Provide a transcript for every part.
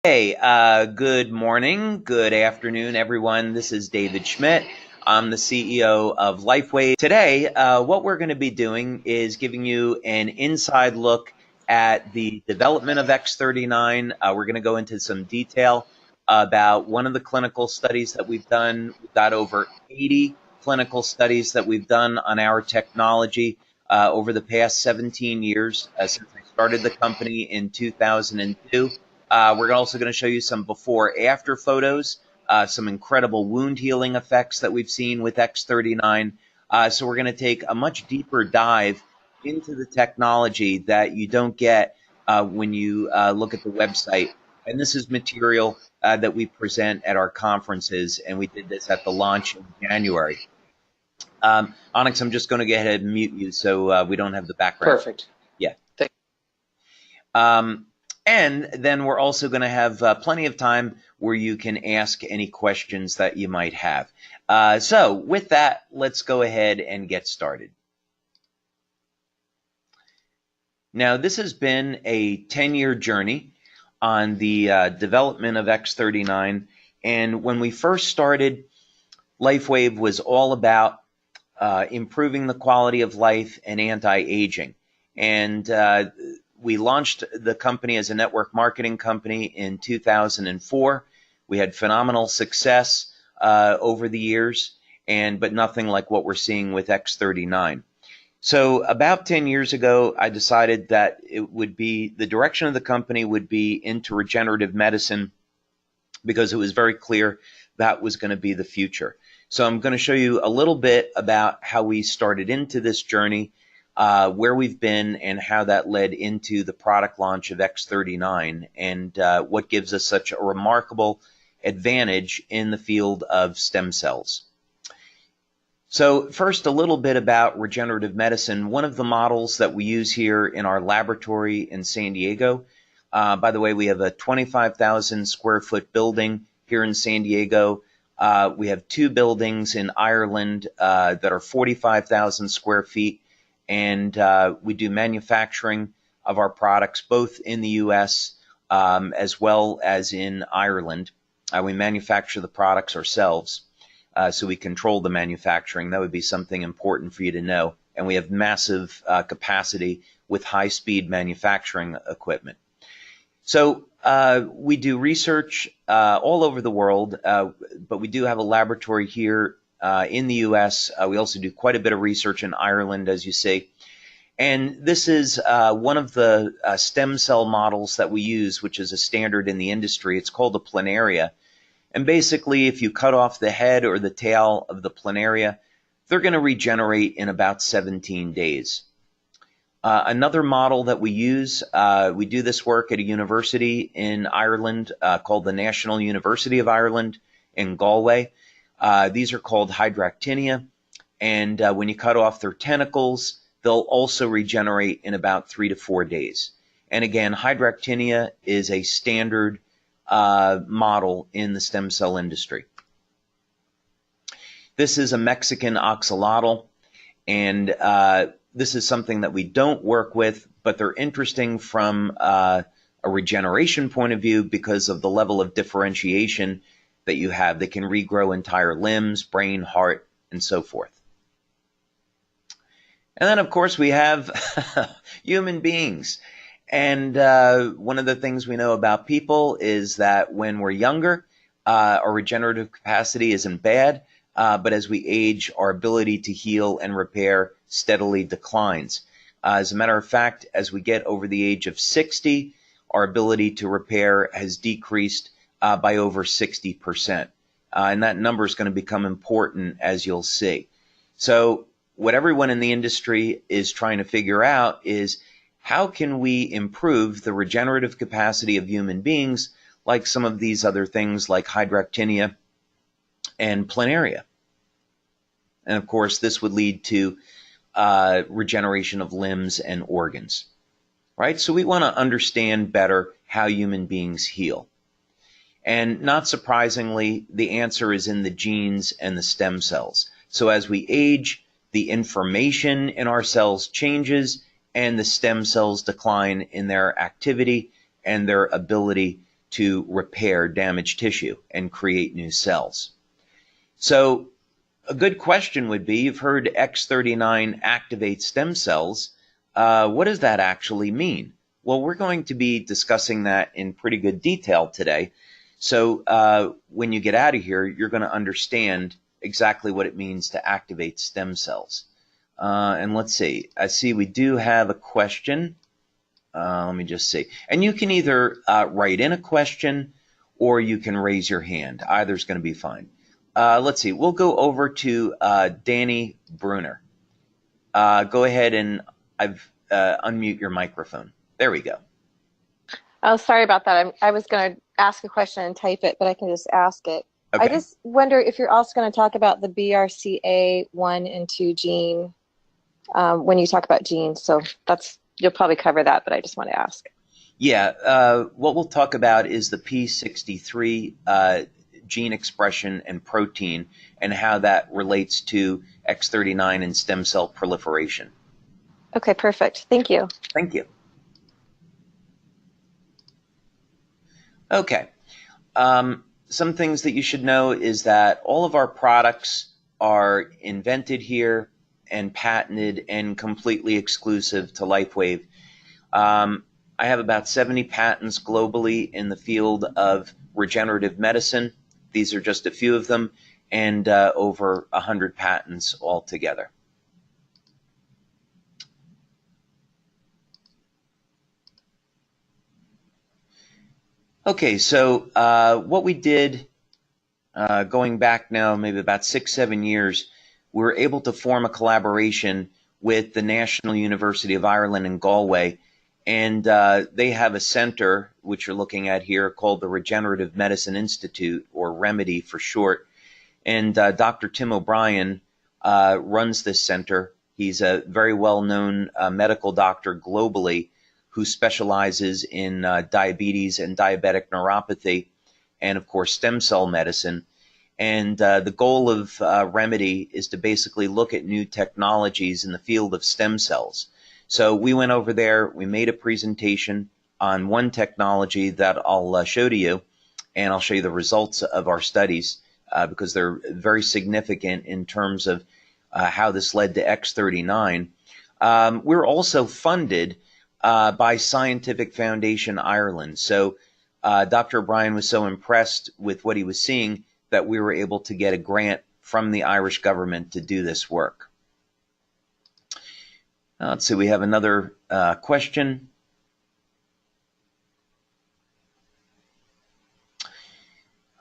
Hey, good morning, good afternoon, everyone. This is David Schmidt. I'm the CEO of LifeWave. Today, what we're going to be doing is giving you an inside look at the development of X39. We're going to go into some detail about one of the clinical studies that we've done. We've got over 80 clinical studies that we've done on our technology over the past 17 years since I started the company in 2002. We're also going to show you some before-after photos, some incredible wound healing effects that we've seen with X39. So we're going to take a much deeper dive into the technology that you don't get when you look at the website. And this is material that we present at our conferences, and we did this at the launch in January. Onyx, I'm just going to go ahead and mute you so we don't have the background. Perfect. Yeah. And then we're also going to have plenty of time where you can ask any questions that you might have. So with that, let's go ahead and get started. Now, this has been a 10-year journey on the development of X39. And when we first started, LifeWave was all about improving the quality of life and anti-aging. And we launched the company as a network marketing company in 2004. We had phenomenal success over the years, but nothing like what we're seeing with X39. So about 10 years ago, I decided that it would be the direction of the company would be into regenerative medicine because it was very clear that was going to be the future. So I'm going to show you a little bit about how we started into this journey, where we've been, and how that led into the product launch of X39, and what gives us such a remarkable advantage in the field of stem cells. So first, a little bit about regenerative medicine. One of the models that we use here in our laboratory in San Diego, by the way, we have a 25,000 square foot building here in San Diego. We have two buildings in Ireland that are 45,000 square feet. And we do manufacturing of our products both in the U.S. As well as in Ireland. We manufacture the products ourselves, so we control the manufacturing. That would be something important for you to know. And we have massive capacity with high-speed manufacturing equipment. So we do research all over the world, but we do have a laboratory here in the U.S. We also do quite a bit of research in Ireland, as you see. And this is one of the stem cell models that we use, which is a standard in the industry. It's called a planaria. And basically, if you cut off the head or the tail of the planaria, they're going to regenerate in about 17 days. Another model that we use, we do this work at a university in Ireland called the National University of Ireland in Galway. These are called hydractinia, and when you cut off their tentacles, they'll also regenerate in about 3 to 4 days. And again, hydractinia is a standard model in the stem cell industry. This is a Mexican axolotl, and this is something that we don't work with, but they're interesting from a regeneration point of view because of the level of differentiation that you have. They can regrow entire limbs, brain, heart, and so forth. And then, of course, we have human beings. And one of the things we know about people is that when we're younger, our regenerative capacity isn't bad, but as we age, our ability to heal and repair steadily declines. As a matter of fact, as we get over the age of 60, our ability to repair has decreased by over 60%. And that number is going to become important, as you'll see. So what everyone in the industry is trying to figure out is how can we improve the regenerative capacity of human beings, like some of these other things like hydractinia and planaria. And of course, this would lead to regeneration of limbs and organs, right? So we want to understand better how human beings heal. And not surprisingly, the answer is in the genes and the stem cells. So as we age, the information in our cells changes and the stem cells decline in their activity and their ability to repair damaged tissue and create new cells. So a good question would be, you've heard X39 activates stem cells. What does that actually mean? Well, we're going to be discussing that in pretty good detail today. So when you get out of here, you're going to understand exactly what it means to activate stem cells. And let's see. I see we do have a question. Let me just see. And you can either write in a question or you can raise your hand. Either's going to be fine. Let's see. We'll go over to Danny Bruner. Go ahead and unmute your microphone. There we go. Oh, sorry about that. I was going to ask a question and type it, but I can just ask it. Okay. I just wonder if you're also going to talk about the BRCA1 and 2 gene when you talk about genes. So you'll probably cover that, but I just want to ask. Yeah. What we'll talk about is the P63 gene expression and protein and how that relates to X39 and stem cell proliferation. Okay, perfect. Thank you. Thank you. Okay. Some things that you should know is that all of our products are invented here and patented and completely exclusive to LifeWave. I have about 70 patents globally in the field of regenerative medicine. These are just a few of them, and over 100 patents altogether. Okay, so what we did going back now maybe about 6-7 years, we were able to form a collaboration with the National University of Ireland in Galway, and they have a center, which you're looking at here, called the Regenerative Medicine Institute, or REMEDY for short. And Dr. Tim O'Brien runs this center. He's a very well-known medical doctor globally who specializes in diabetes and diabetic neuropathy, and of course stem cell medicine. And the goal of REMEDY is to basically look at new technologies in the field of stem cells. So we went over there, we made a presentation on one technology that I'll show to you, and I'll show you the results of our studies because they're very significant in terms of how this led to X39. We're also funded by Scientific Foundation Ireland. So Dr. O'Brien was so impressed with what he was seeing that we were able to get a grant from the Irish government to do this work. Let's see, we have another question.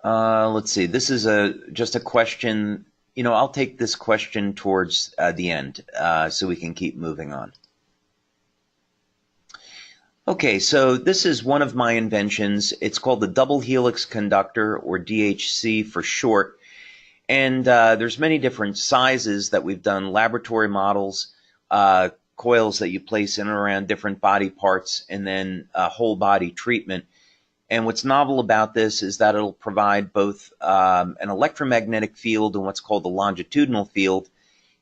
Let's see, this is just a question. You know, I'll take this question towards the end so we can keep moving on. Okay, so this is one of my inventions. It's called the double helix conductor, or DHC for short. And there's many different sizes that we've done, laboratory models, coils that you place in and around different body parts, and then whole body treatment. And what's novel about this is that it'll provide both an electromagnetic field and what's called the longitudinal field.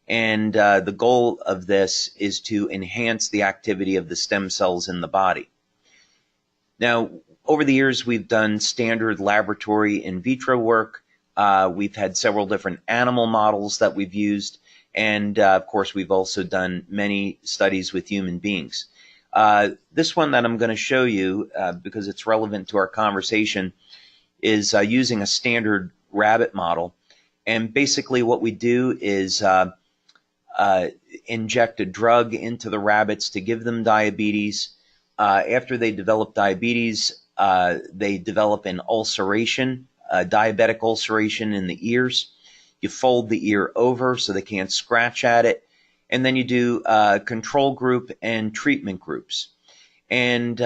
And the goal of this is to enhance the activity of the stem cells in the body. Now, over the years, we've done standard laboratory in vitro work. We've had several different animal models that we've used. And, of course, we've also done many studies with human beings. This one that I'm going to show you, because it's relevant to our conversation, is using a standard rabbit model. And basically what we do is inject a drug into the rabbits to give them diabetes. After they develop diabetes, they develop an ulceration, diabetic ulceration in the ears. You fold the ear over so they can't scratch at it. And then you do control group and treatment groups. And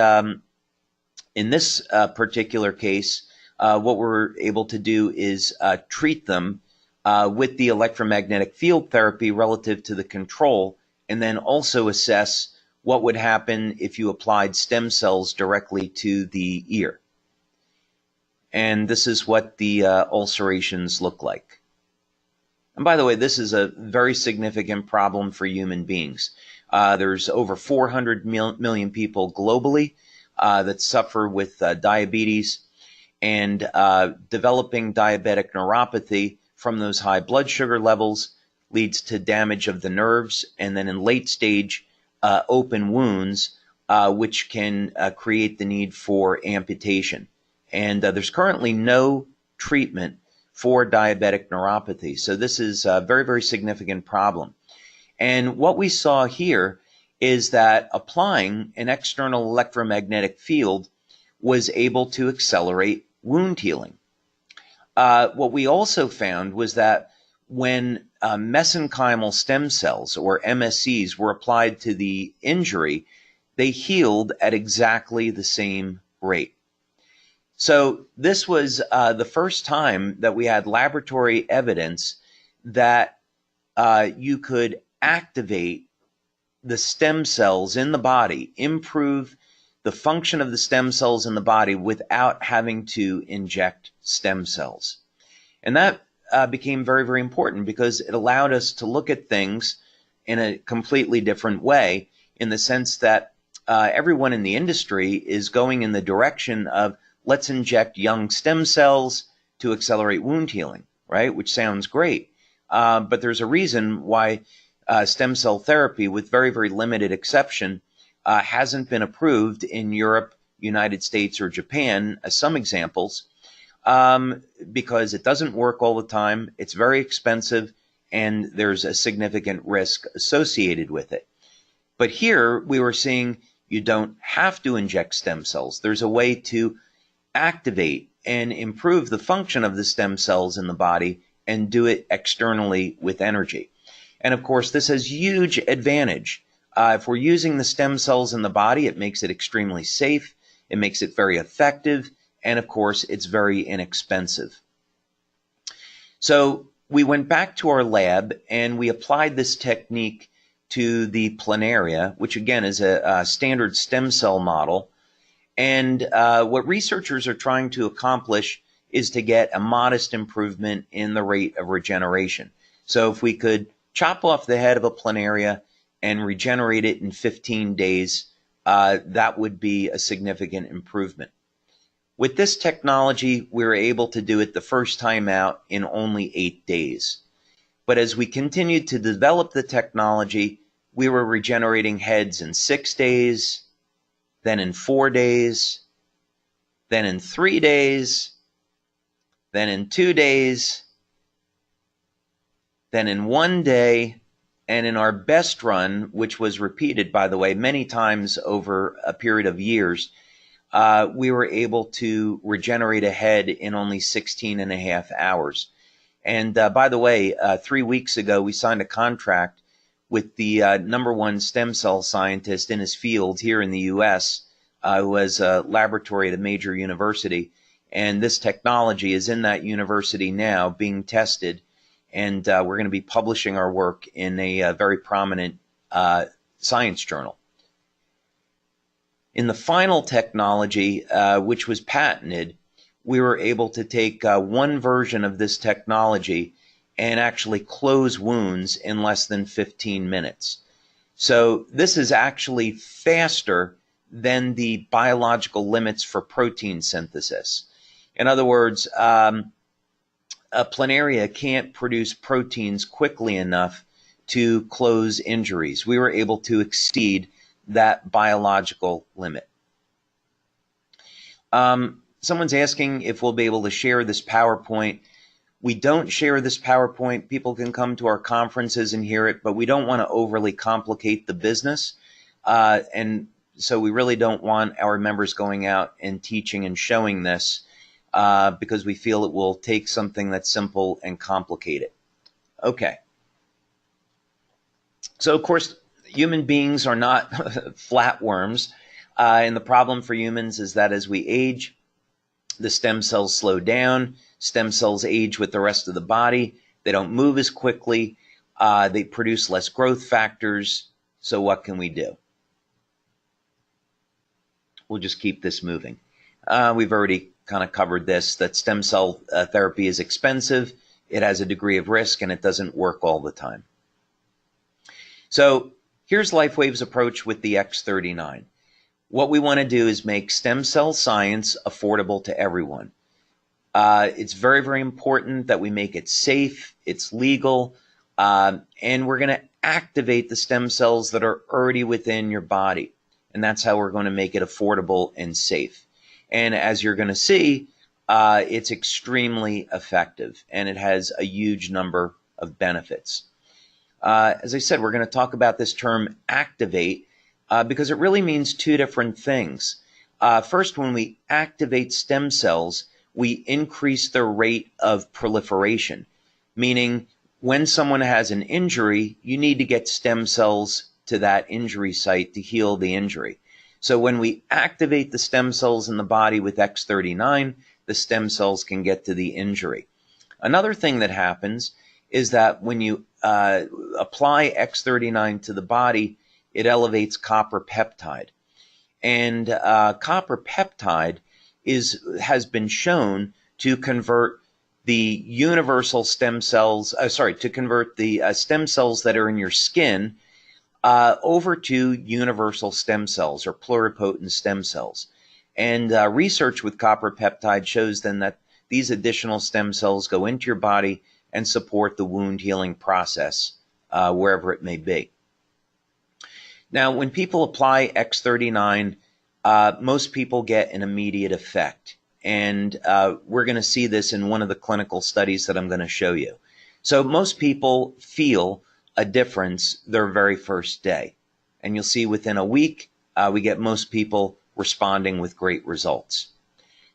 in this particular case, what we're able to do is treat them with the electromagnetic field therapy relative to the control, and then also assess what would happen if you applied stem cells directly to the ear. And this is what the ulcerations look like. And by the way, this is a very significant problem for human beings. There's over 400 million people globally that suffer with diabetes. and developing diabetic neuropathy from those high blood sugar levels leads to damage of the nerves, and then in late stage open wounds, which can create the need for amputation. And there's currently no treatment for diabetic neuropathy. So this is a very, very significant problem. And what we saw here is that applying an external electromagnetic field was able to accelerate wound healing. What we also found was that when mesenchymal stem cells, or MSCs, were applied to the injury, they healed at exactly the same rate. So this was the first time that we had laboratory evidence that you could activate the stem cells in the body, improve the function of the stem cells in the body without having to inject stem cells. And that became very, very important because it allowed us to look at things in a completely different way, in the sense that everyone in the industry is going in the direction of let's inject young stem cells to accelerate wound healing, right? Which sounds great. But there's a reason why stem cell therapy, with very, very limited exception, hasn't been approved in Europe, United States, or Japan, as some examples, because it doesn't work all the time, it's very expensive, and there's a significant risk associated with it. But here we were seeing you don't have to inject stem cells. There's a way to activate and improve the function of the stem cells in the body and do it externally with energy. And of course, this has huge advantage. If we're using the stem cells in the body, it makes it extremely safe, it makes it very effective, and of course, it's very inexpensive. So we went back to our lab and we applied this technique to the planaria, which again is a standard stem cell model. And what researchers are trying to accomplish is to get a modest improvement in the rate of regeneration. So if we could chop off the head of a planaria and regenerate it in 15 days, that would be a significant improvement. With this technology, we were able to do it the first time out in only 8 days. But as we continued to develop the technology, we were regenerating heads in 6 days, then in 4 days, then in 3 days, then in 2 days, then in 1 day, and in our best run, which was repeated, by the way, many times over a period of years, we were able to regenerate a head in only 16.5 hours. And by the way, 3 weeks ago, we signed a contract with the #1 stem cell scientist in his field here in the U.S., who has a laboratory at a major university. And this technology is in that university now being tested. And we're going to be publishing our work in a very prominent science journal. In the final technology, which was patented, we were able to take one version of this technology and actually close wounds in less than 15 minutes. So this is actually faster than the biological limits for protein synthesis. In other words, a planaria can't produce proteins quickly enough to close injuries. We were able to exceed that biological limit. Someone's asking if we'll be able to share this PowerPoint. We don't share this PowerPoint. People can come to our conferences and hear it, but we don't want to overly complicate the business. And so we really don't want our members going out and teaching and showing this, because we feel it will take something that's simple and complicate it. Okay. So, of course, human beings are not flatworms. And the problem for humans is that as we age, the stem cells slow down. Stem cells age with the rest of the body. They don't move as quickly. They produce less growth factors. So what can we do? We'll just keep this moving. We've already kind of covered this, that stem cell therapy is expensive, it has a degree of risk, and it doesn't work all the time. So here's LifeWave's approach with the X39. What we want to do is make stem cell science affordable to everyone. It's very, very important that we make it safe, it's legal, and we're going to activate the stem cells that are already within your body. And that's how we're going to make it affordable and safe. And as you're going to see, it's extremely effective, and it has a huge number of benefits. As I said, we're going to talk about this term activate because it really means two different things. First, when we activate stem cells, we increase their rate of proliferation, meaning when someone has an injury, you need to get stem cells to that injury site to heal the injury. So when we activate the stem cells in the body with X39, the stem cells can get to the injury. Another thing that happens is that when you apply X39 to the body, it elevates copper peptide. And copper peptide has been shown to convert the universal stem cells, to convert the stem cells that are in your skin over to universal stem cells or pluripotent stem cells. And research with copper peptide shows then that these additional stem cells go into your body and support the wound healing process wherever it may be. Now, when people apply X39, most people get an immediate effect. And we're going to see this in one of the clinical studies that I'm going to show you. So most people feel a difference their very first day. And you'll see within a week, we get most people responding with great results.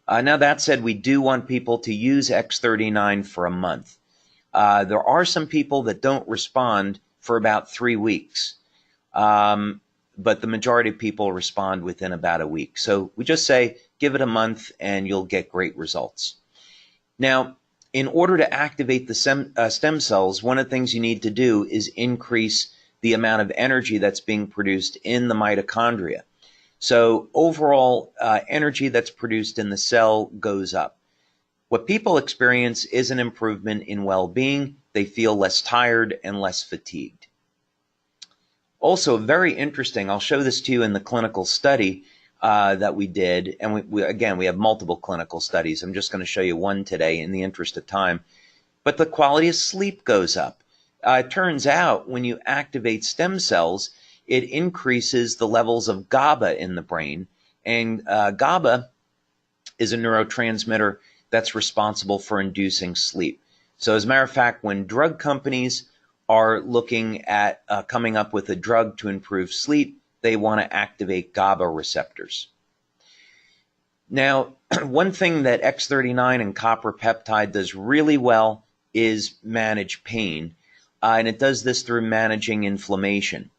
Now that said, we do want people to use X39 for a month. There are some people that don't respond for about 3 weeks. But the majority of people respond within about a week. So we just say, give it a month and you'll get great results. Now, in order to activate the stem cells, one of the things you need to do is increase the amount of energy that's being produced in the mitochondria. So overall energy that's produced in the cell goes up. What people experience is an improvement in well-being. They feel less tired and less fatigued. Also, very interesting, I'll show this to you in the clinical study that we did. And we have multiple clinical studies. I'm just going to show you one today in the interest of time. But the quality of sleep goes up. It turns out when you activate stem cells, it increases the levels of GABA in the brain. And GABA is a neurotransmitter that's responsible for inducing sleep. So as a matter of fact, when drug companies are looking at coming up with a drug to improve sleep, they want to activate GABA receptors. Now, one thing that X39 and copper peptide does really well is manage pain, and it does this through managing inflammation.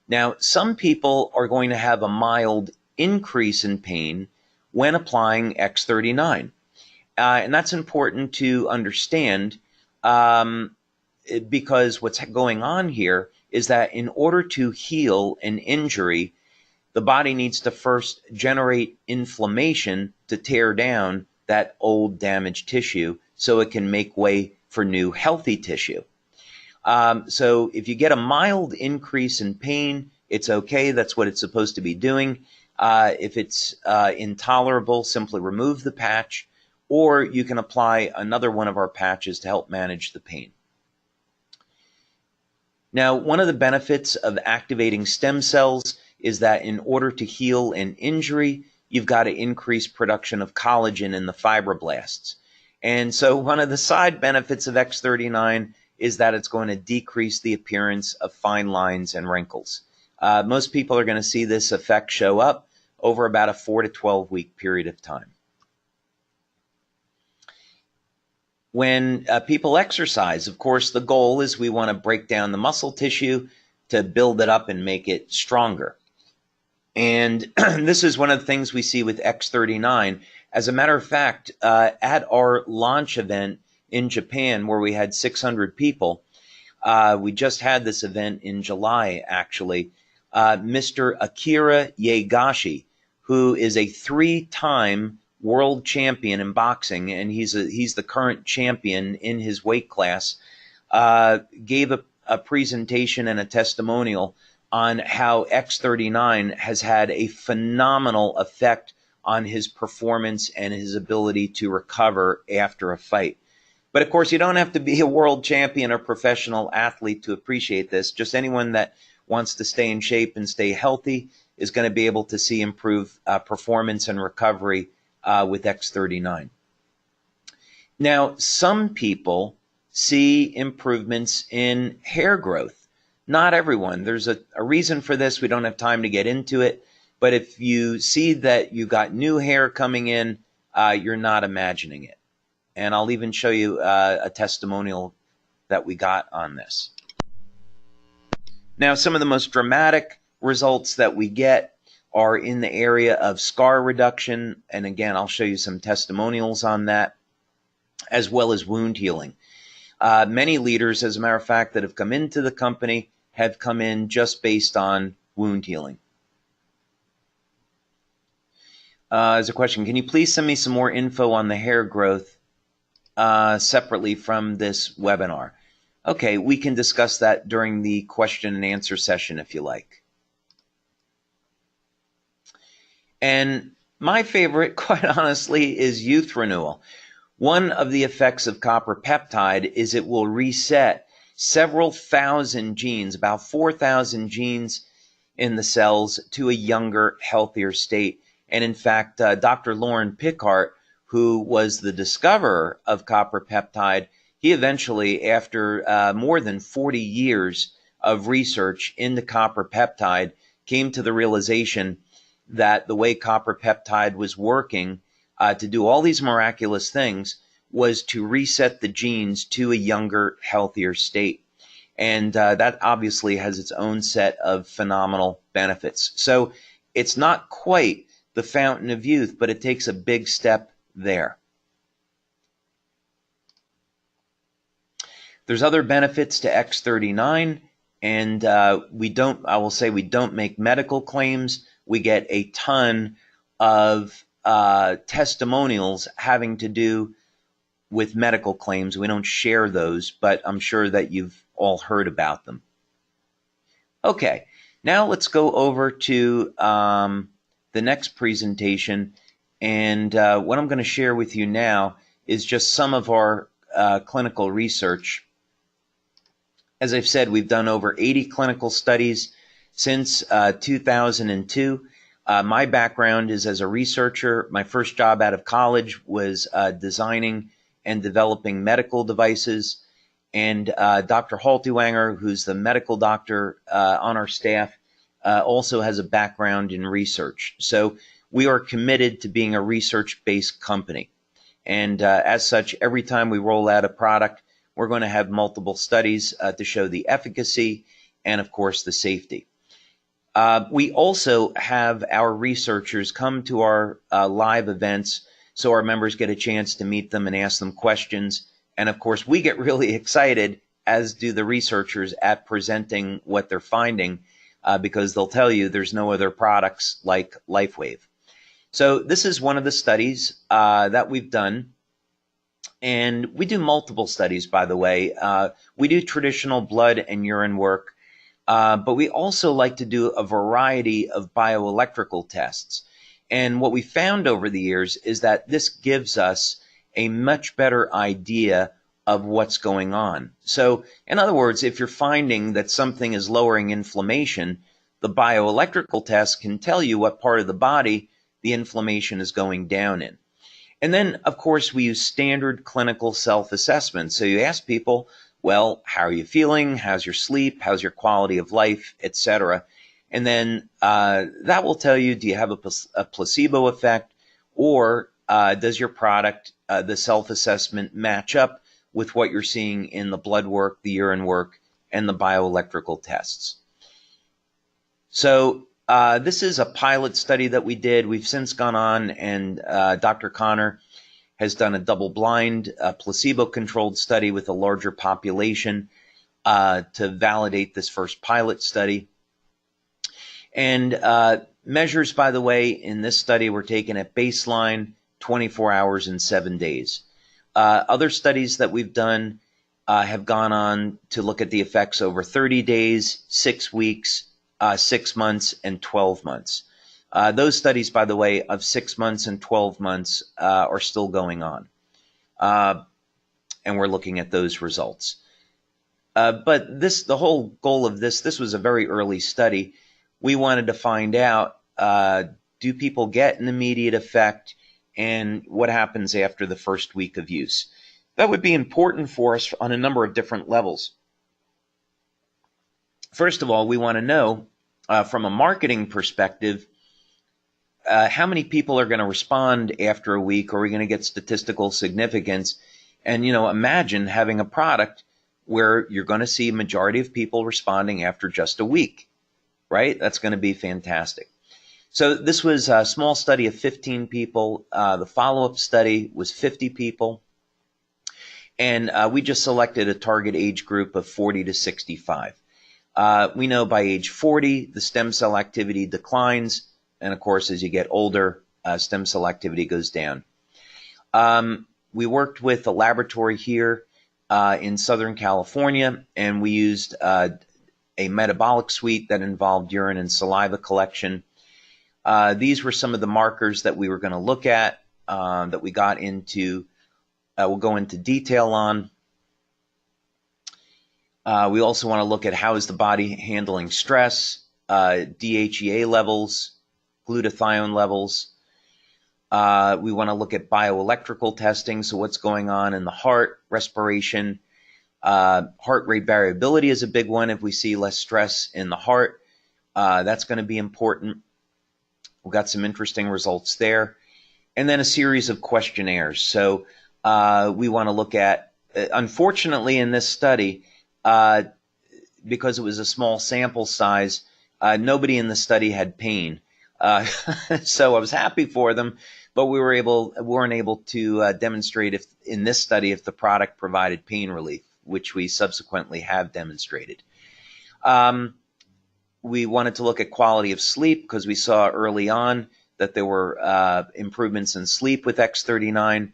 Now, some people are going to have a mild increase in pain when applying X39, and that's important to understand because what's going on here is that in order to heal an injury, the body needs to first generate inflammation to tear down that old damaged tissue so it can make way for new healthy tissue. So if you get a mild increase in pain, it's okay. That's what it's supposed to be doing. If it's intolerable, simply remove the patch, or you can apply another one of our patches to help manage the pain. Now, one of the benefits of activating stem cells is that in order to heal an injury, you've got to increase production of collagen in the fibroblasts. And so one of the side benefits of X39 is that it's going to decrease the appearance of fine lines and wrinkles. Most people are going to see this effect show up over about a 4 to 12 week period of time. When people exercise, of course, the goal is we want to break down the muscle tissue to build it up and make it stronger. And this is one of the things we see with X39. As a matter of fact, at our launch event in Japan, where we had 600 people, we just had this event in July, actually, Mr. Akira Yegashi, who is a 3-time world champion in boxing, and he's the current champion in his weight class, gave a presentation and a testimonial on how X39 has had a phenomenal effect on his performance and his ability to recover after a fight. But of course, you don't have to be a world champion or professional athlete to appreciate this. Just anyone that wants to stay in shape and stay healthy is going to be able to see improved performance and recovery with X39. Now, some people see improvements in hair growth. Not everyone. There's a reason for this. We don't have time to get into it. But if you see that you got new hair coming in, you're not imagining it. And I'll even show you a testimonial that we got on this. Now, some of the most dramatic results that we get are in the area of scar reduction. And again, I'll show you some testimonials on that, as well as wound healing. Many leaders, as a matter of fact, that have come into the company have come in just based on wound healing. As a question, can you please send me some more info on the hair growth separately from this webinar? Okay, we can discuss that during the question and answer session if you like. And my favorite, quite honestly, is youth renewal. One of the effects of copper peptide is it will reset several thousand genes, about 4,000 genes in the cells, to a younger, healthier state. And in fact, Dr. Lauren Pickart, who was the discoverer of copper peptide, he eventually, after more than 40 years of research into copper peptide, came to the realization that the way copper peptide was working to do all these miraculous things was to reset the genes to a younger, healthier state. And that obviously has its own set of phenomenal benefits. So it's not quite the fountain of youth, but it takes a big step there. There's other benefits to X39, and I will say we don't make medical claims. We get a ton of testimonials having to do with medical claims. We don't share those, but I'm sure that you've all heard about them. Okay, now let's go over to the next presentation, and what I'm going to share with you now is just some of our clinical research. As I've said, we've done over 80 clinical studies since 2002. My background is as a researcher. My first job out of college was designing and developing medical devices. And Dr. Haltiwanger, who's the medical doctor on our staff, also has a background in research. So we are committed to being a research-based company. And as such, every time we roll out a product, we're going to have multiple studies to show the efficacy and, of course, the safety. We also have our researchers come to our live events so our members get a chance to meet them and ask them questions. And, of course, we get really excited, as do the researchers, at presenting what they're finding because they'll tell you there's no other products like LifeWave. So this is one of the studies that we've done. And we do multiple studies, by the way. We do traditional blood and urine work, but we also like to do a variety of bioelectrical tests. And what we found over the years is that this gives us a much better idea of what's going on. So, in other words, if you're finding that something is lowering inflammation, the bioelectrical test can tell you what part of the body the inflammation is going down in. And then, of course, we use standard clinical self-assessment. So you ask people, well, how are you feeling? How's your sleep? How's your quality of life, etc.? And then that will tell you, do you have a placebo effect, or does your product, the self-assessment, match up with what you're seeing in the blood work, the urine work, and the bioelectrical tests? So this is a pilot study that we did. We've since gone on, and Dr. Connor has done a double-blind, placebo-controlled study with a larger population to validate this first pilot study. And measures, by the way, in this study were taken at baseline, 24 hours, and 7 days. Other studies that we've done have gone on to look at the effects over 30 days, 6 weeks, 6 months, and 12 months. Those studies, by the way, of 6 months and 12 months are still going on. And we're looking at those results. But the whole goal of this was a very early study. We wanted to find out, do people get an immediate effect, and what happens after the first week of use? That would be important for us on a number of different levels. First of all, we want to know, from a marketing perspective, how many people are going to respond after a week? Are we going to get statistical significance? And, imagine having a product where you're going to see a majority of people responding after just a week, right? That's going to be fantastic. So this was a small study of 15 people. The follow-up study was 50 people. And we just selected a target age group of 40 to 65. We know by age 40, the stem cell activity declines. And of course, as you get older, stem cell activity goes down. We worked with a laboratory here in Southern California, and we used a metabolic suite that involved urine and saliva collection. These were some of the markers that we were going to look at, that we got into, we'll go into detail on. We also want to look at how is the body handling stress, DHEA levels, glutathione levels. We want to look at bioelectrical testing, so what's going on in the heart, respiration. Heart rate variability is a big one. If we see less stress in the heart, that's going to be important. We've got some interesting results there. And then a series of questionnaires. So we want to look at, unfortunately in this study, because it was a small sample size, nobody in the study had pain. So I was happy for them, but we weren't able to demonstrate in this study if the product provided pain relief, which we subsequently have demonstrated. We wanted to look at quality of sleep because we saw early on that there were improvements in sleep with X39,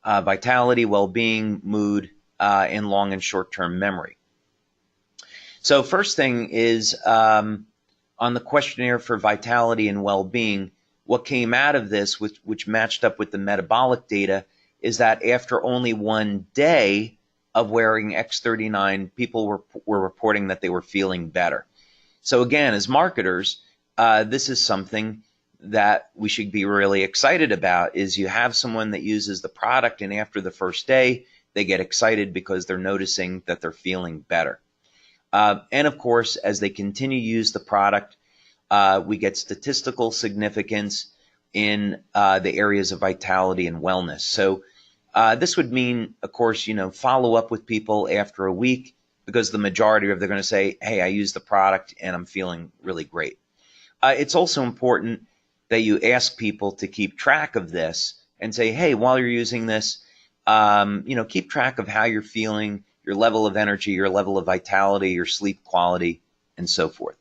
vitality, well-being, mood, and long and short-term memory. So first thing is, on the questionnaire for vitality and well-being, what came out of this, which matched up with the metabolic data, is that after only 1 day of wearing X39, people were reporting that they were feeling better. So again, as marketers, this is something that we should be really excited about, is you have someone that uses the product, and after the first day, they get excited because they're noticing that they're feeling better. And of course, as they continue to use the product, we get statistical significance in the areas of vitality and wellness. So this would mean, of course, follow up with people after a week, because the majority of them are going to say, hey, I use the product and I'm feeling really great. It's also important that you ask people to keep track of this and say, hey, while you're using this, keep track of how you're feeling, your level of energy, your level of vitality, your sleep quality, and so forth.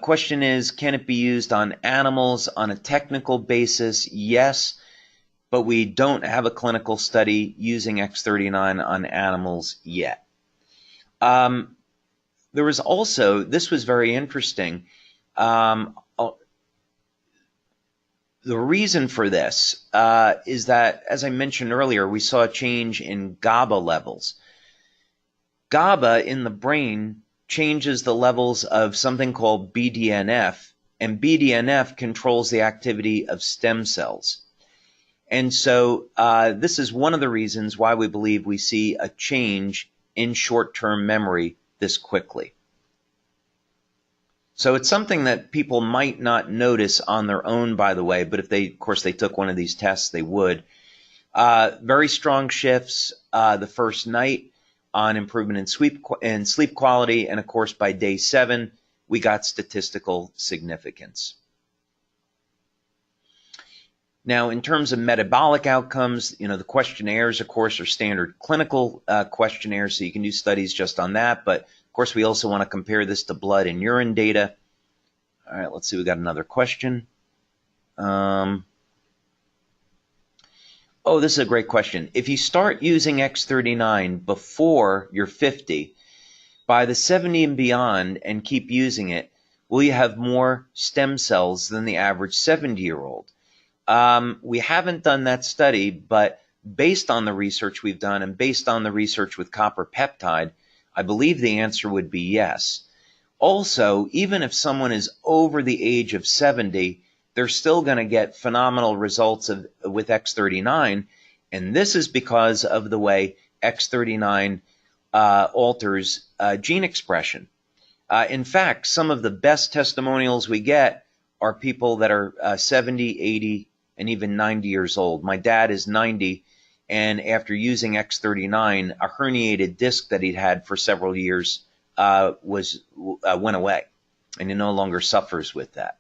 Question is, can it be used on animals on a technical basis? Yes, but we don't have a clinical study using X39 on animals yet. There was also, this was very interesting, the reason for this is that, as I mentioned earlier, we saw a change in GABA levels. GABA in the brain changes the levels of something called BDNF, and BDNF controls the activity of stem cells. And so this is one of the reasons why we believe we see a change in short-term memory this quickly. So it's something that people might not notice on their own, by the way, but if they, of course, they took one of these tests, they would. Very strong shifts the first night on improvement in sleep quality, and of course, by day 7, we got statistical significance. Now, in terms of metabolic outcomes, the questionnaires, of course, are standard clinical questionnaires, so you can do studies just on that, but of course, we also want to compare this to blood and urine data. All right, let's see. We got another question. Oh, this is a great question. If you start using X39 before you're 50, By the 70 and beyond and keep using it, will you have more stem cells than the average 70-year-old? We haven't done that study, but based on the research we've done and based on the research with copper peptide, I believe the answer would be yes. Also, even if someone is over the age of 70, they're still going to get phenomenal results with X39, and this is because of the way X39 alters gene expression. In fact, some of the best testimonials we get are people that are 70, 80, and even 90 years old. My dad is 90, and after using X39, a herniated disc that he'd had for several years went away, and he no longer suffers with that.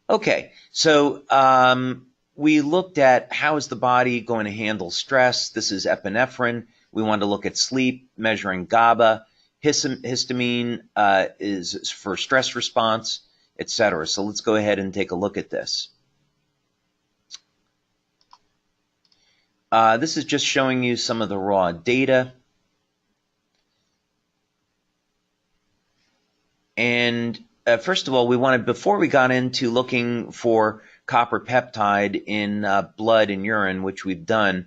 Okay, so we looked at how is the body going to handle stress. This is epinephrine. We wanted to look at sleep, measuring GABA. Histamine is for stress response, etc. So let's go ahead and take a look at this. This is just showing you some of the raw data. And first of all, we wanted, before we got into looking for copper peptide in blood and urine, which we've done,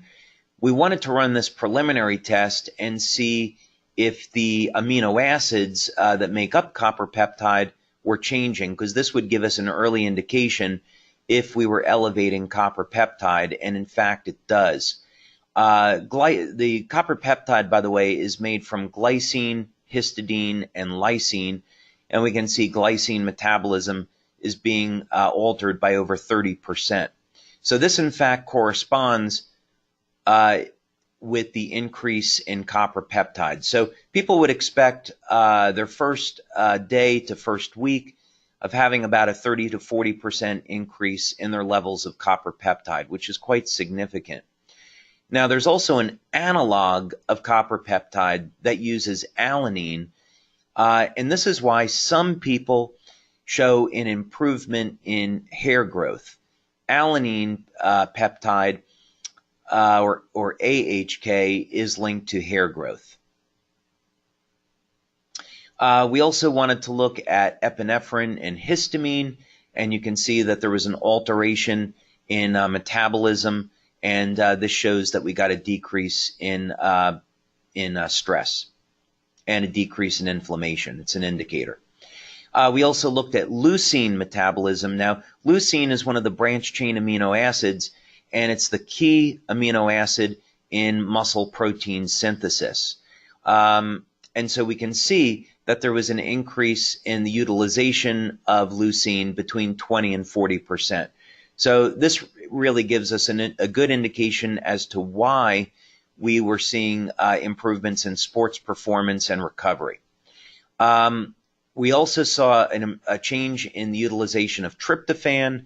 we wanted to run this preliminary test and see if the amino acids that make up copper peptide were changing, because this would give us an early indication if we were elevating copper peptide, and in fact it does. The copper peptide, by the way, is made from glycine, histidine, and lysine, and we can see glycine metabolism is being altered by over 30%. So this, in fact, corresponds with the increase in copper peptide. So people would expect their first day to first week of having about a 30 to 40% increase in their levels of copper peptide, which is quite significant. Now, there's also an analog of copper peptide that uses alanine, and this is why some people show an improvement in hair growth. Alanine peptide, or AHK, is linked to hair growth. We also wanted to look at epinephrine and histamine, and you can see that there was an alteration in metabolism, and this shows that we got a decrease in stress and a decrease in inflammation. It's an indicator. We also looked at leucine metabolism. Now, leucine is one of the branch chain amino acids, and it's the key amino acid in muscle protein synthesis. And so we can see that there was an increase in the utilization of leucine between 20 and 40%. So this really gives us a good indication as to why we were seeing improvements in sports performance and recovery. We also saw a change in the utilization of tryptophan.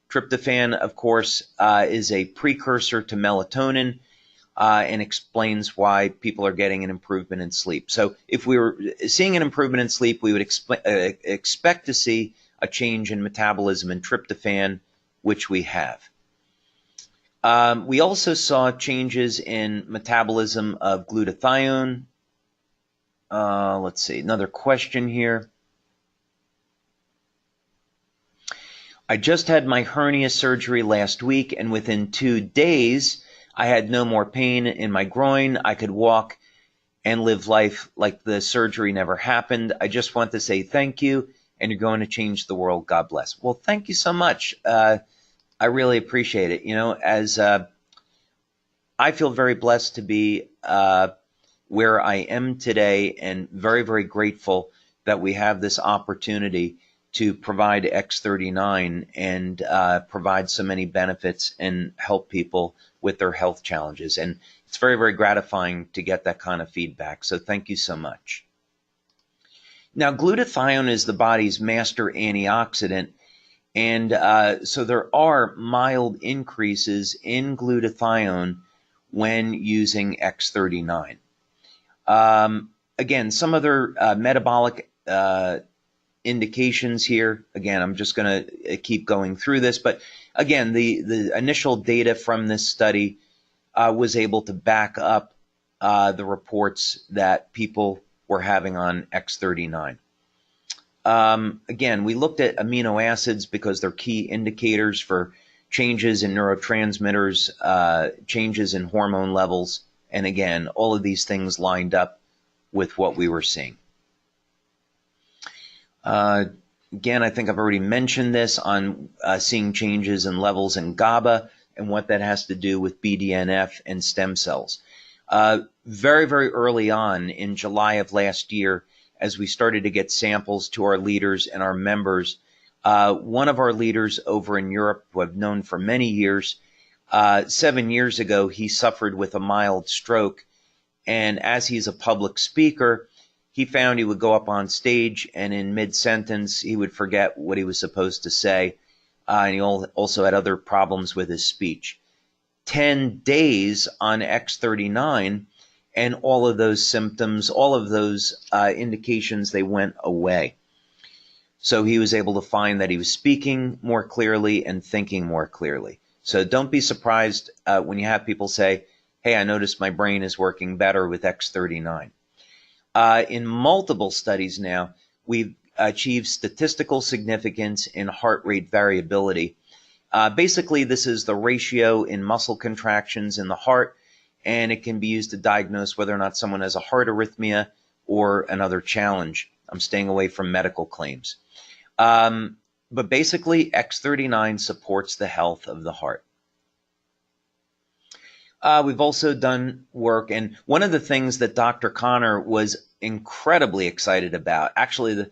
Tryptophan, of course, is a precursor to melatonin and explains why people are getting an improvement in sleep. So if we were seeing an improvement in sleep, we would expect to see a change in metabolism in tryptophan, which we have. We also saw changes in metabolism of glutathione. Let's see, another question here. I just had my hernia surgery last week, and within 2 days, I had no more pain in my groin. I could walk and live life like the surgery never happened. I just want to say thank you, and you're going to change the world. God bless. Well, thank you so much. I really appreciate it. You know, as I feel very blessed to be where I am today, and very, very grateful that we have this opportunity to provide X39 and provide so many benefits and help people with their health challenges. And it's very, very gratifying to get that kind of feedback. So thank you so much. Now, glutathione is the body's master antioxidant. And so there are mild increases in glutathione when using X39. Again, some other metabolic indications here. Again, I'm just going to keep going through this, but again, the initial data from this study was able to back up the reports that people were having on X39. Again, we looked at amino acids because they're key indicators for changes in neurotransmitters, changes in hormone levels, and again, all of these things lined up with what we were seeing. Again, I think I've already mentioned this on seeing changes in levels in GABA and what that has to do with BDNF and stem cells. Very, very early on in July of last year, as we started to get samples to our leaders and our members, one of our leaders over in Europe, who I've known for many years, 7 years ago, he suffered with a mild stroke. And as he's a public speaker, he found he would go up on stage and in mid-sentence, he would forget what he was supposed to say. And he also had other problems with his speech. 10 days on X39, and all of those symptoms, all of those indications, they went away. So he was able to find that he was speaking more clearly and thinking more clearly. So don't be surprised when you have people say, hey, I noticed my brain is working better with X39. In multiple studies now, we've achieved statistical significance in heart rate variability. Basically, this is the ratio in muscle contractions in the heart, and it can be used to diagnose whether or not someone has a heart arrhythmia or another challenge. I'm staying away from medical claims. But basically, X39 supports the health of the heart. We've also done work, and one of the things that Dr. Connor was incredibly excited about, actually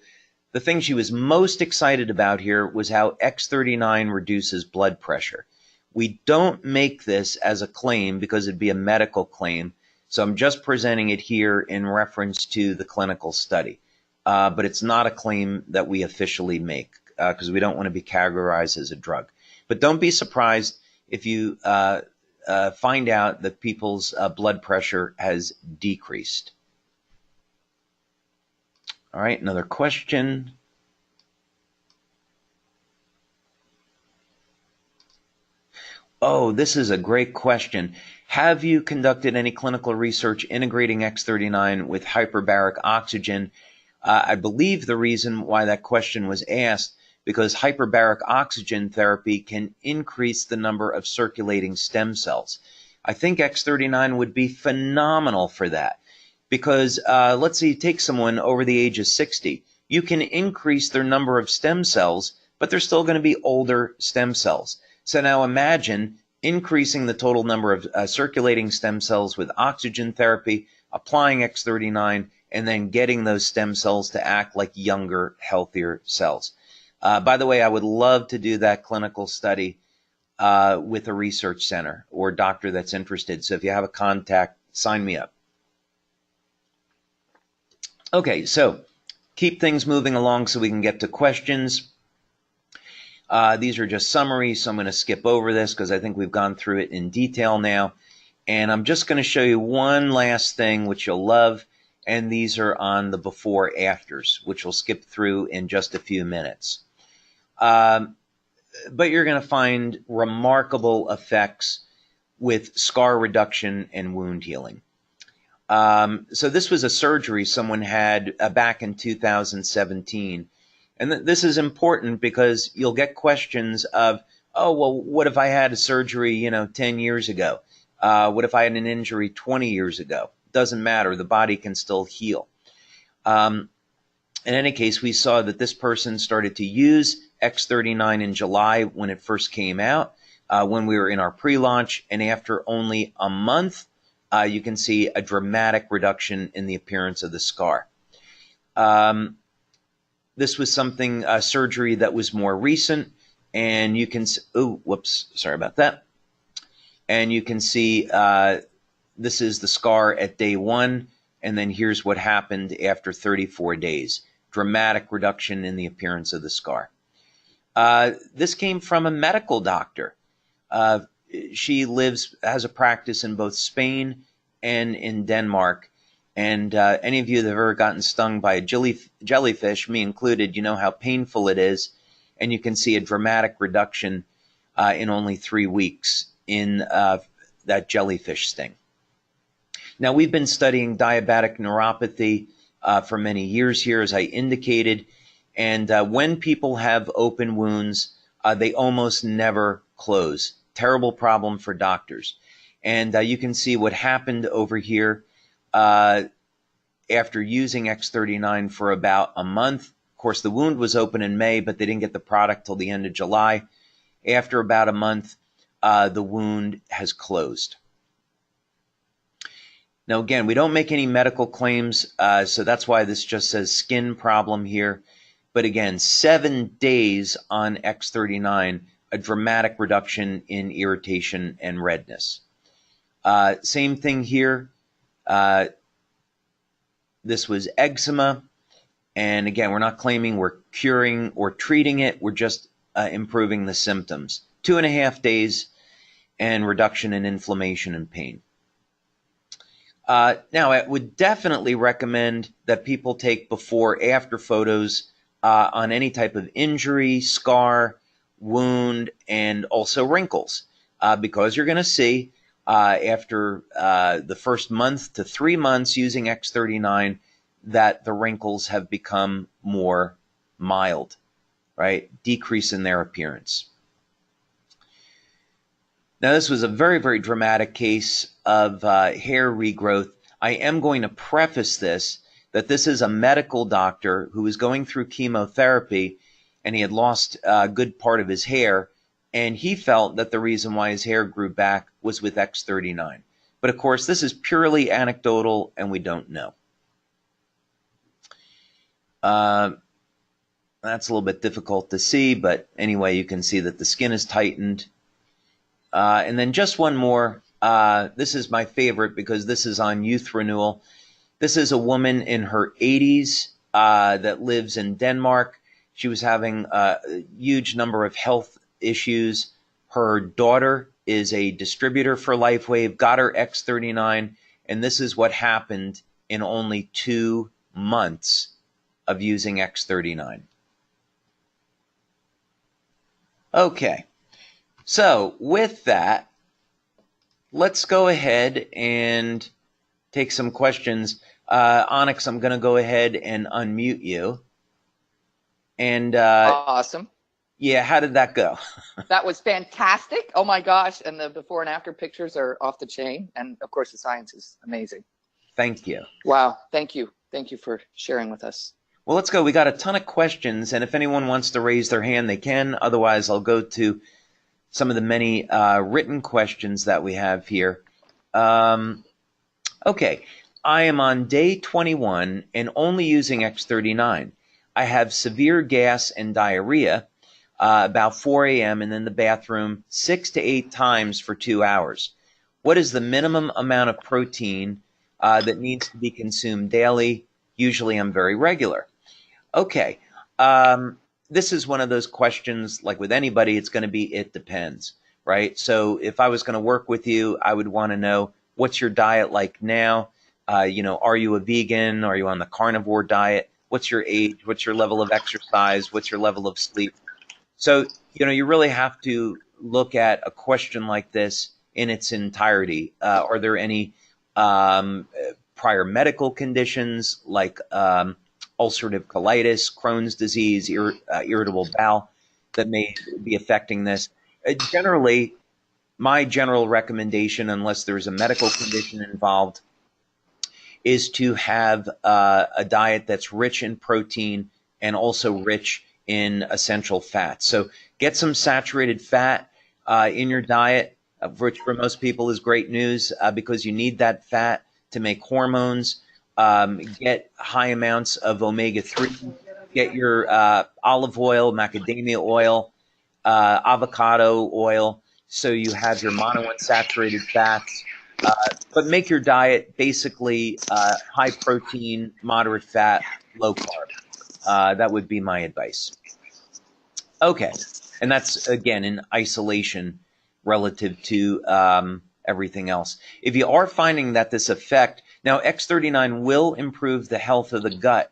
the thing she was most excited about here was how X39 reduces blood pressure. We don't make this as a claim because it'd be a medical claim, so I'm just presenting it here in reference to the clinical study. But it's not a claim that we officially make because we don't want to be categorized as a drug. But don't be surprised if you find out that people's blood pressure has decreased. All right, another question. Oh, this is a great question. Have you conducted any clinical research integrating X39 with hyperbaric oxygen? I believe the reason why that question was asked because hyperbaric oxygen therapy can increase the number of circulating stem cells. I think X39 would be phenomenal for that because let's say you take someone over the age of 60, you can increase their number of stem cells, but they're still going to be older stem cells. So now imagine increasing the total number of circulating stem cells with oxygen therapy, applying X39, and then getting those stem cells to act like younger, healthier cells. By the way, I would love to do that clinical study with a research center or doctor that's interested. So if you have a contact, sign me up. Okay, so keep things moving along so we can get to questions. These are just summaries, so I'm going to skip over this because I think we've gone through it in detail now. And I'm just going to show you one last thing which you'll love, and these are on the before-afters, which we'll skip through in just a few minutes. But you're going to find remarkable effects with scar reduction and wound healing. So this was a surgery someone had back in 2017. And this is important because you'll get questions of, oh, well, what if I had a surgery, 10 years ago? What if I had an injury 20 years ago? Doesn't matter. The body can still heal. In any case, we saw that this person started to use X39 in July when it first came out, when we were in our pre-launch. And after only a month, you can see a dramatic reduction in the appearance of the scar. This was something, surgery that was more recent, and you can, oh, whoops, sorry about that. And you can see this is the scar at day 1, and then here's what happened after 34 days. Dramatic reduction in the appearance of the scar. This came from a medical doctor. She has a practice in both Spain and in Denmark. And any of you that have ever gotten stung by a jellyfish, me included, you know how painful it is. And you can see a dramatic reduction in only 3 weeks in that jellyfish sting. Now, we've been studying diabetic neuropathy for many years here, as I indicated, and when people have open wounds, they almost never close. Terrible problem for doctors. And you can see what happened over here after using X39 for about a month. Of course, the wound was open in May, but they didn't get the product till the end of July. After about a month, the wound has closed. Now, again, we don't make any medical claims, so that's why this just says skin problem here. But again, 7 days on X39, a dramatic reduction in irritation and redness. Same thing here. This was eczema. And again, we're not claiming we're curing or treating it. We're just improving the symptoms. 2.5 days and reduction in inflammation and pain. Now, I would definitely recommend that people take before-after photos on any type of injury, scar, wound, and also wrinkles, because you're going to see after the first month to 3 months using X39 that the wrinkles have become more mild, right? Decrease in their appearance. Now, this was a very, very dramatic case of hair regrowth. I am going to preface this that this is a medical doctor who was going through chemotherapy, and he had lost a good part of his hair, and he felt that the reason why his hair grew back was with X39. But of course, this is purely anecdotal, and we don't know. That's a little bit difficult to see, but anyway, you can see that the skin is tightened. And then just one more. This is my favorite because this is on youth renewal. This is a woman in her 80s that lives in Denmark. She was having a huge number of health issues. Her daughter is a distributor for LifeWave, got her X39, and this is what happened in only 2 months of using X39. Okay. So with that, let's go ahead and take some questions. Onyx, I'm going to go ahead and unmute you. And awesome. Yeah, how did that go? That was fantastic. Oh my gosh. And the before and after pictures are off the chain. And of course, the science is amazing. Thank you. Wow. Thank you. Thank you for sharing with us. Well, let's go. We got a ton of questions, and if anyone wants to raise their hand, they can. Otherwise, I'll go to some of the many written questions that we have here. Okay, I am on day 21 and only using X39. I have severe gas and diarrhea about 4 a.m. and in the bathroom 6 to 8 times for 2 hours. What is the minimum amount of protein that needs to be consumed daily? Usually I'm very regular. Okay. This is one of those questions, like with anybody, it's going to be, it depends, right? So if I was going to work with you, I would want to know, what's your diet like now? You know, are you a vegan? Are you on the carnivore diet? What's your age? What's your level of exercise? What's your level of sleep? So, you know, you really have to look at a question like this in its entirety. Are there any prior medical conditions like ulcerative colitis, Crohn's disease, irritable bowel that may be affecting this? Generally, my general recommendation, unless there's a medical condition involved, is to have a diet that's rich in protein and also rich in essential fats. So get some saturated fat in your diet, which for most people is great news because you need that fat to make hormones. Get high amounts of omega-3, get your olive oil, macadamia oil, avocado oil, so you have your monounsaturated fats, but make your diet basically high protein, moderate fat, low carb. That would be my advice. Okay, and that's, again, in isolation relative to everything else. If you are finding that this effect, now X39 will improve the health of the gut,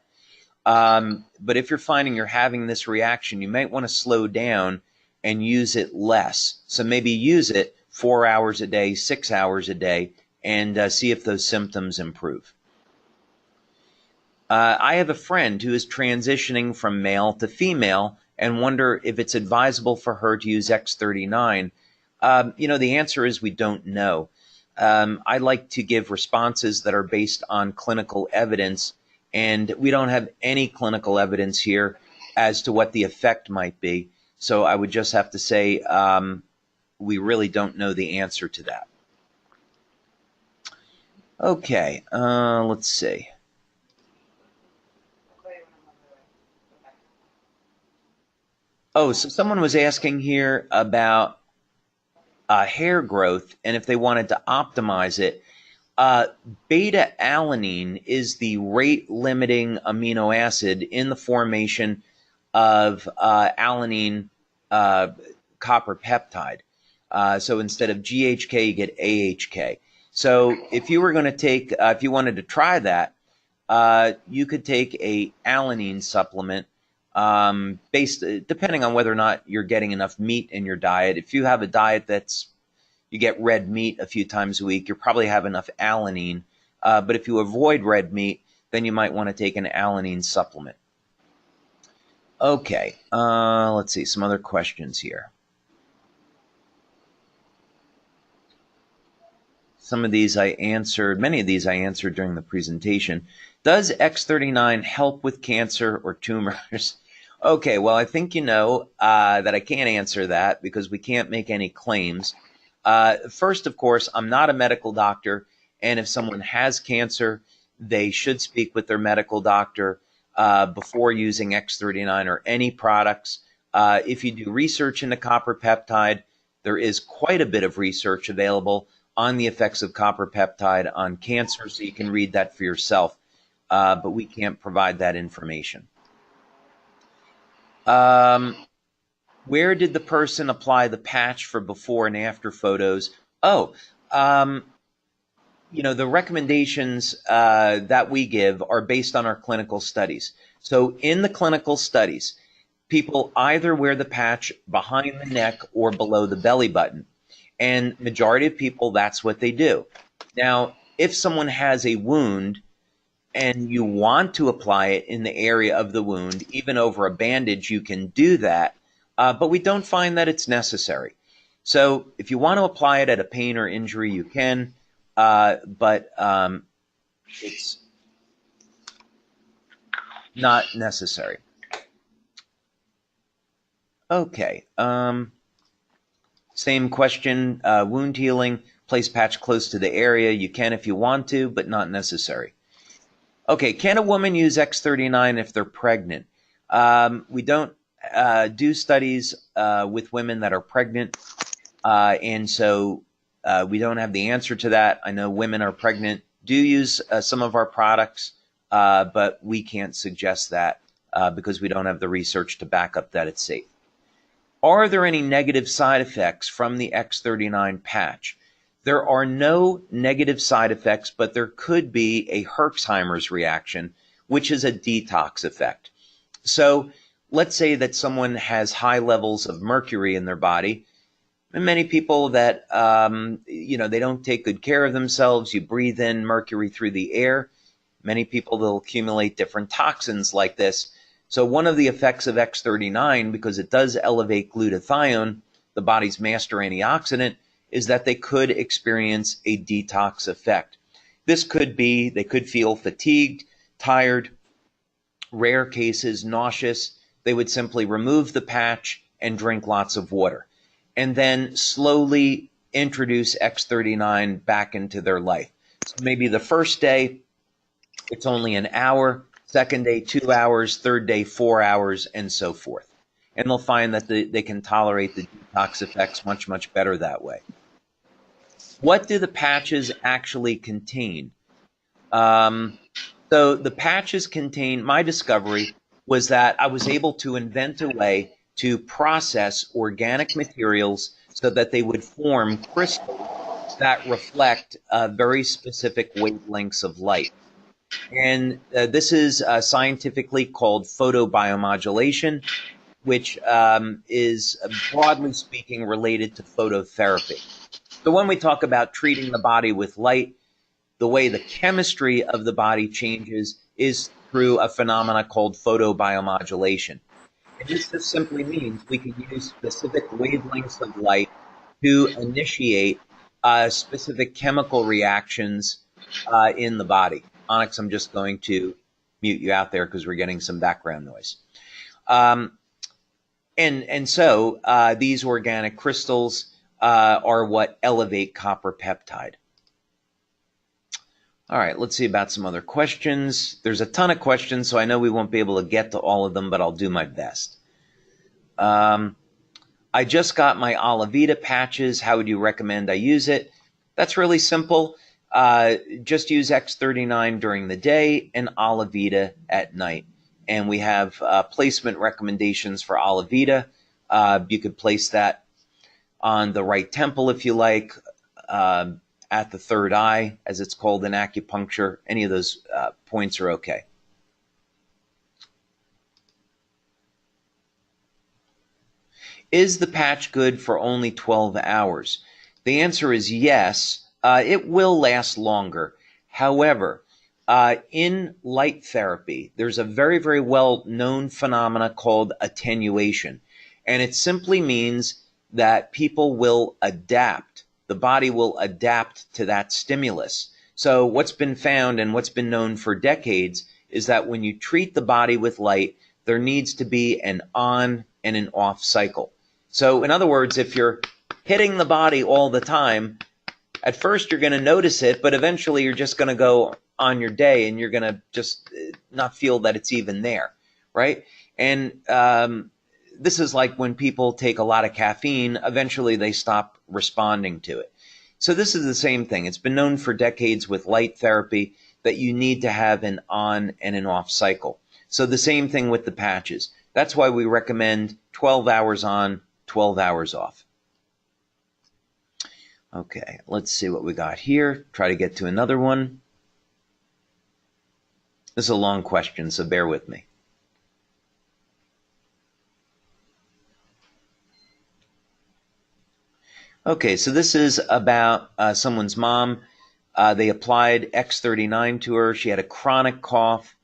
but if you're finding you're having this reaction, you might want to slow down and use it less. So maybe use it 4 hours a day, 6 hours a day, and see if those symptoms improve. I have a friend who is transitioning from male to female and wonder if it's advisable for her to use X39. The answer is we don't know. I like to give responses that are based on clinical evidence, and we don't have any clinical evidence here as to what the effect might be. So I would just have to say we really don't know the answer to that. Okay, let's see. Oh, so someone was asking here about hair growth and if they wanted to optimize it. Beta-alanine is the rate-limiting amino acid in the formation of alanine copper peptide. So instead of GHK, you get AHK. So if you were going to take, if you wanted to try that, you could take a alanine supplement depending on whether or not you're getting enough meat in your diet. If you have a diet you get red meat a few times a week, you probably have enough alanine. But if you avoid red meat, then you might want to take an alanine supplement. Okay, let's see, some other questions here. Some of these I answered, many of these I answered during the presentation. Does X39 help with cancer or tumors? Okay, well, I think you know that I can't answer that because we can't make any claims. First, of course, I'm not a medical doctor, and if someone has cancer, they should speak with their medical doctor before using X39 or any products. If you do research into copper peptide, there is quite a bit of research available on the effects of copper peptide on cancer, so you can read that for yourself, but we can't provide that information. Where did the person apply the patch for before and after photos? Oh, the recommendations that we give are based on our clinical studies. So in the clinical studies, people either wear the patch behind the neck or below the belly button. And majority of people, that's what they do. Now, if someone has a wound and you want to apply it in the area of the wound, even over a bandage, you can do that. But we don't find that it's necessary. So if you want to apply it at a pain or injury, you can, but it's not necessary. Okay. Same question, wound healing, place patch close to the area. You can if you want to, but not necessary. Okay, can a woman use X39 if they're pregnant? We don't do studies with women that are pregnant, and so we don't have the answer to that. I know women are pregnant do use some of our products, but we can't suggest that because we don't have the research to back up that it's safe. Are there any negative side effects from the X39 patch? There are no negative side effects, but there could be a Herxheimer's reaction, which is a detox effect. So let's say that someone has high levels of mercury in their body, and many people that, they don't take good care of themselves. You breathe in mercury through the air. Many people will accumulate different toxins like this. So one of the effects of X39, because it does elevate glutathione, the body's master antioxidant, is that they could experience a detox effect. This could be, they could feel fatigued, tired, rare cases, nauseous. They would simply remove the patch and drink lots of water, and then slowly introduce X39 back into their life. So maybe the first day, it's only an hour, second day, 2 hours, third day, 4 hours, and so forth. And they'll find that they can tolerate the detox effects much, much better that way. What do the patches actually contain? So the patches contain, my discovery was that I was able to invent a way to process organic materials so that they would form crystals that reflect very specific wavelengths of light. And this is scientifically called photobiomodulation, which is broadly speaking related to phototherapy. So when we talk about treating the body with light, the way the chemistry of the body changes is through a phenomena called photobiomodulation. And this just simply means we can use specific wavelengths of light to initiate specific chemical reactions in the body. Onyx, I'm just going to mute you out there because we're getting some background noise. And so these organic crystals are what elevate copper peptide. All right, let's see about some other questions. There's a ton of questions, so I know we won't be able to get to all of them, but I'll do my best. I just got my Alavita patches. How would you recommend I use it? That's really simple. Just use X39 during the day and Alavita at night. And we have placement recommendations for Alavita. You could place that on the right temple if you like, at the third eye, as it's called in acupuncture. Any of those points are okay. Is the patch good for only 12 hours? The answer is yes. It will last longer. However, in light therapy, there's a very, very well-known phenomena called attenuation. And it simply means that people will adapt. The body will adapt to that stimulus. So what's been found and what's been known for decades is that when you treat the body with light, there needs to be an on and an off cycle. So in other words, if you're hitting the body all the time, at first you're going to notice it, but eventually you're just going to go on your day and you're going to just not feel that it's even there, right? And this is like when people take a lot of caffeine, eventually they stop responding to it. So this is the same thing. It's been known for decades with light therapy that you need to have an on and an off cycle. So the same thing with the patches. That's why we recommend 12 hours on, 12 hours off. Okay, let's see what we got here. Try to get to another one. This is a long question, so bear with me. Okay, so this is about someone's mom. They applied X39 to her. She had a chronic cough,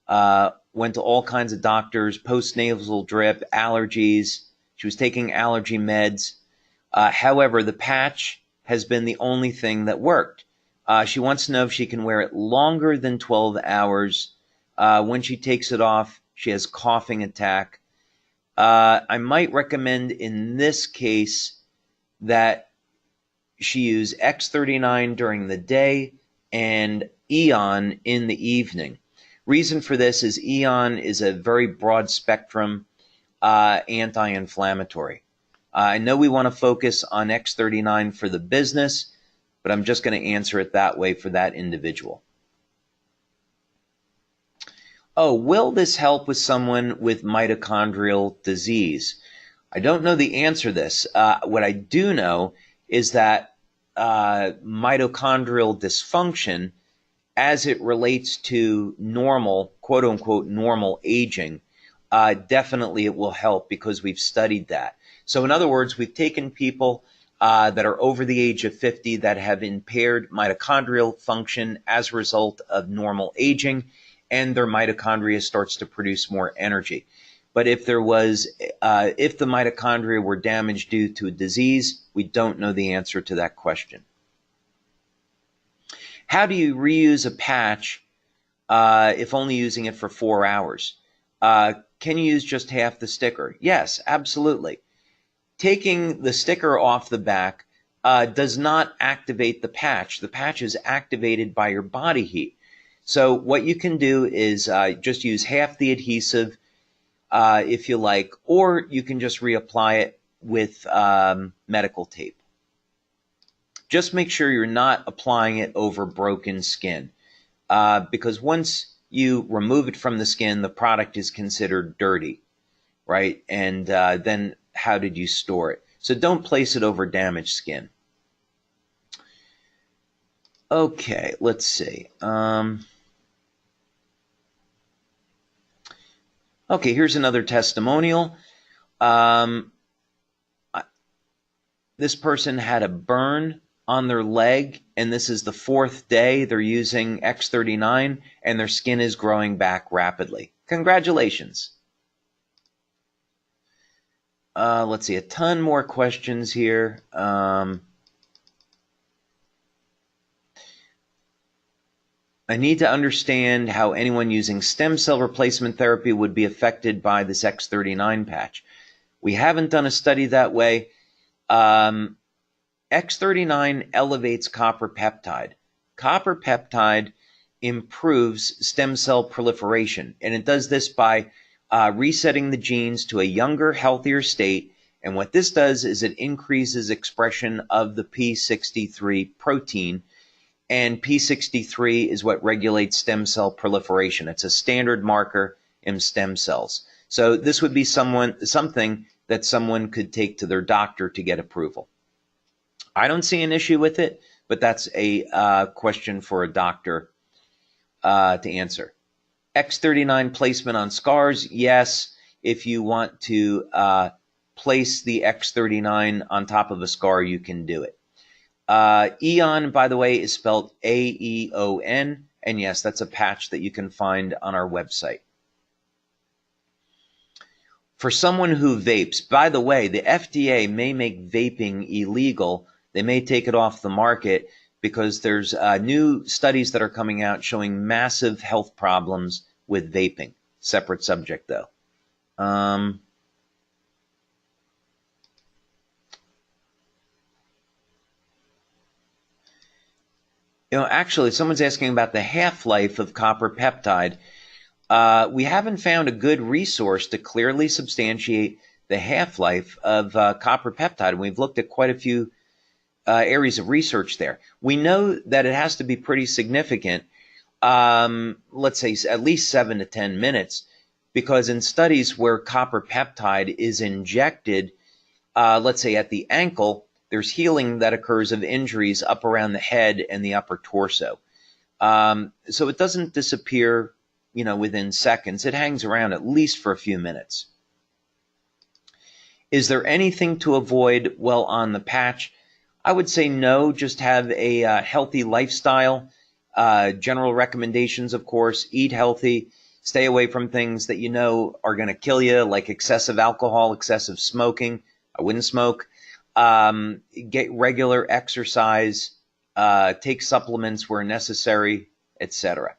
went to all kinds of doctors, postnasal drip, allergies. She was taking allergy meds. However, the patch has been the only thing that worked. She wants to know if she can wear it longer than 12 hours. When she takes it off, she has coughing attack. I might recommend in this case that she use X39 during the day and Eon in the evening. Reason for this is Eon is a very broad spectrum anti-inflammatory. I know we want to focus on X39 for the business, but I'm just going to answer it that way for that individual. Oh, will this help with someone with mitochondrial disease? I don't know the answer to this. What I do know is that mitochondrial dysfunction, as it relates to normal, quote unquote, normal aging, definitely it will help because we've studied that. So in other words, we've taken people that are over the age of 50 that have impaired mitochondrial function as a result of normal aging, and their mitochondria starts to produce more energy. But if there was, if the mitochondria were damaged due to a disease, we don't know the answer to that question. How do you reuse a patch if only using it for 4 hours? Can you use just half the sticker? Yes, absolutely. Taking the sticker off the back does not activate the patch. The patch is activated by your body heat. So what you can do is just use half the adhesive if you like, or you can just reapply it with medical tape. Just make sure you're not applying it over broken skin because once you remove it from the skin, the product is considered dirty, right? And then how did you store it? So don't place it over damaged skin. Okay, let's see. Okay, here's another testimonial. This this person had a burn on their leg, and this is the 4th day they're using X39, and their skin is growing back rapidly. Congratulations. Let's see, a ton more questions here. I need to understand how anyone using stem cell replacement therapy would be affected by this X39 patch. We haven't done a study that way. X39 elevates copper peptide. Copper peptide improves stem cell proliferation, and it does this by resetting the genes to a younger, healthier state. And what this does is it increases expression of the p63 protein, and p63 is what regulates stem cell proliferation. It's a standard marker in stem cells. So this would be something that someone could take to their doctor to get approval. I don't see an issue with it, but that's a question for a doctor to answer. X39 placement on scars, yes. If you want to place the X39 on top of a scar, you can do it. Eon, by the way, is spelled A-E-O-N, and yes, that's a patch that you can find on our website. For someone who vapes, by the way, the FDA may make vaping illegal. They may take it off the market because there's new studies that are coming out showing massive health problems with vaping. Separate subject, though. Actually, someone's asking about the half-life of copper peptide. We haven't found a good resource to clearly substantiate the half-life of copper peptide. We've looked at quite a few areas of research there. We know that it has to be pretty significant, let's say at least 7 to 10 minutes, because in studies where copper peptide is injected, let's say at the ankle, there's healing that occurs of injuries up around the head and the upper torso. So it doesn't disappear, within seconds. It hangs around at least for a few minutes. Is there anything to avoid while on the patch? I would say no, just have a healthy lifestyle. General recommendations, of course, eat healthy, stay away from things that are going to kill you, like excessive alcohol, excessive smoking. I wouldn't smoke. Get regular exercise, take supplements where necessary, etc.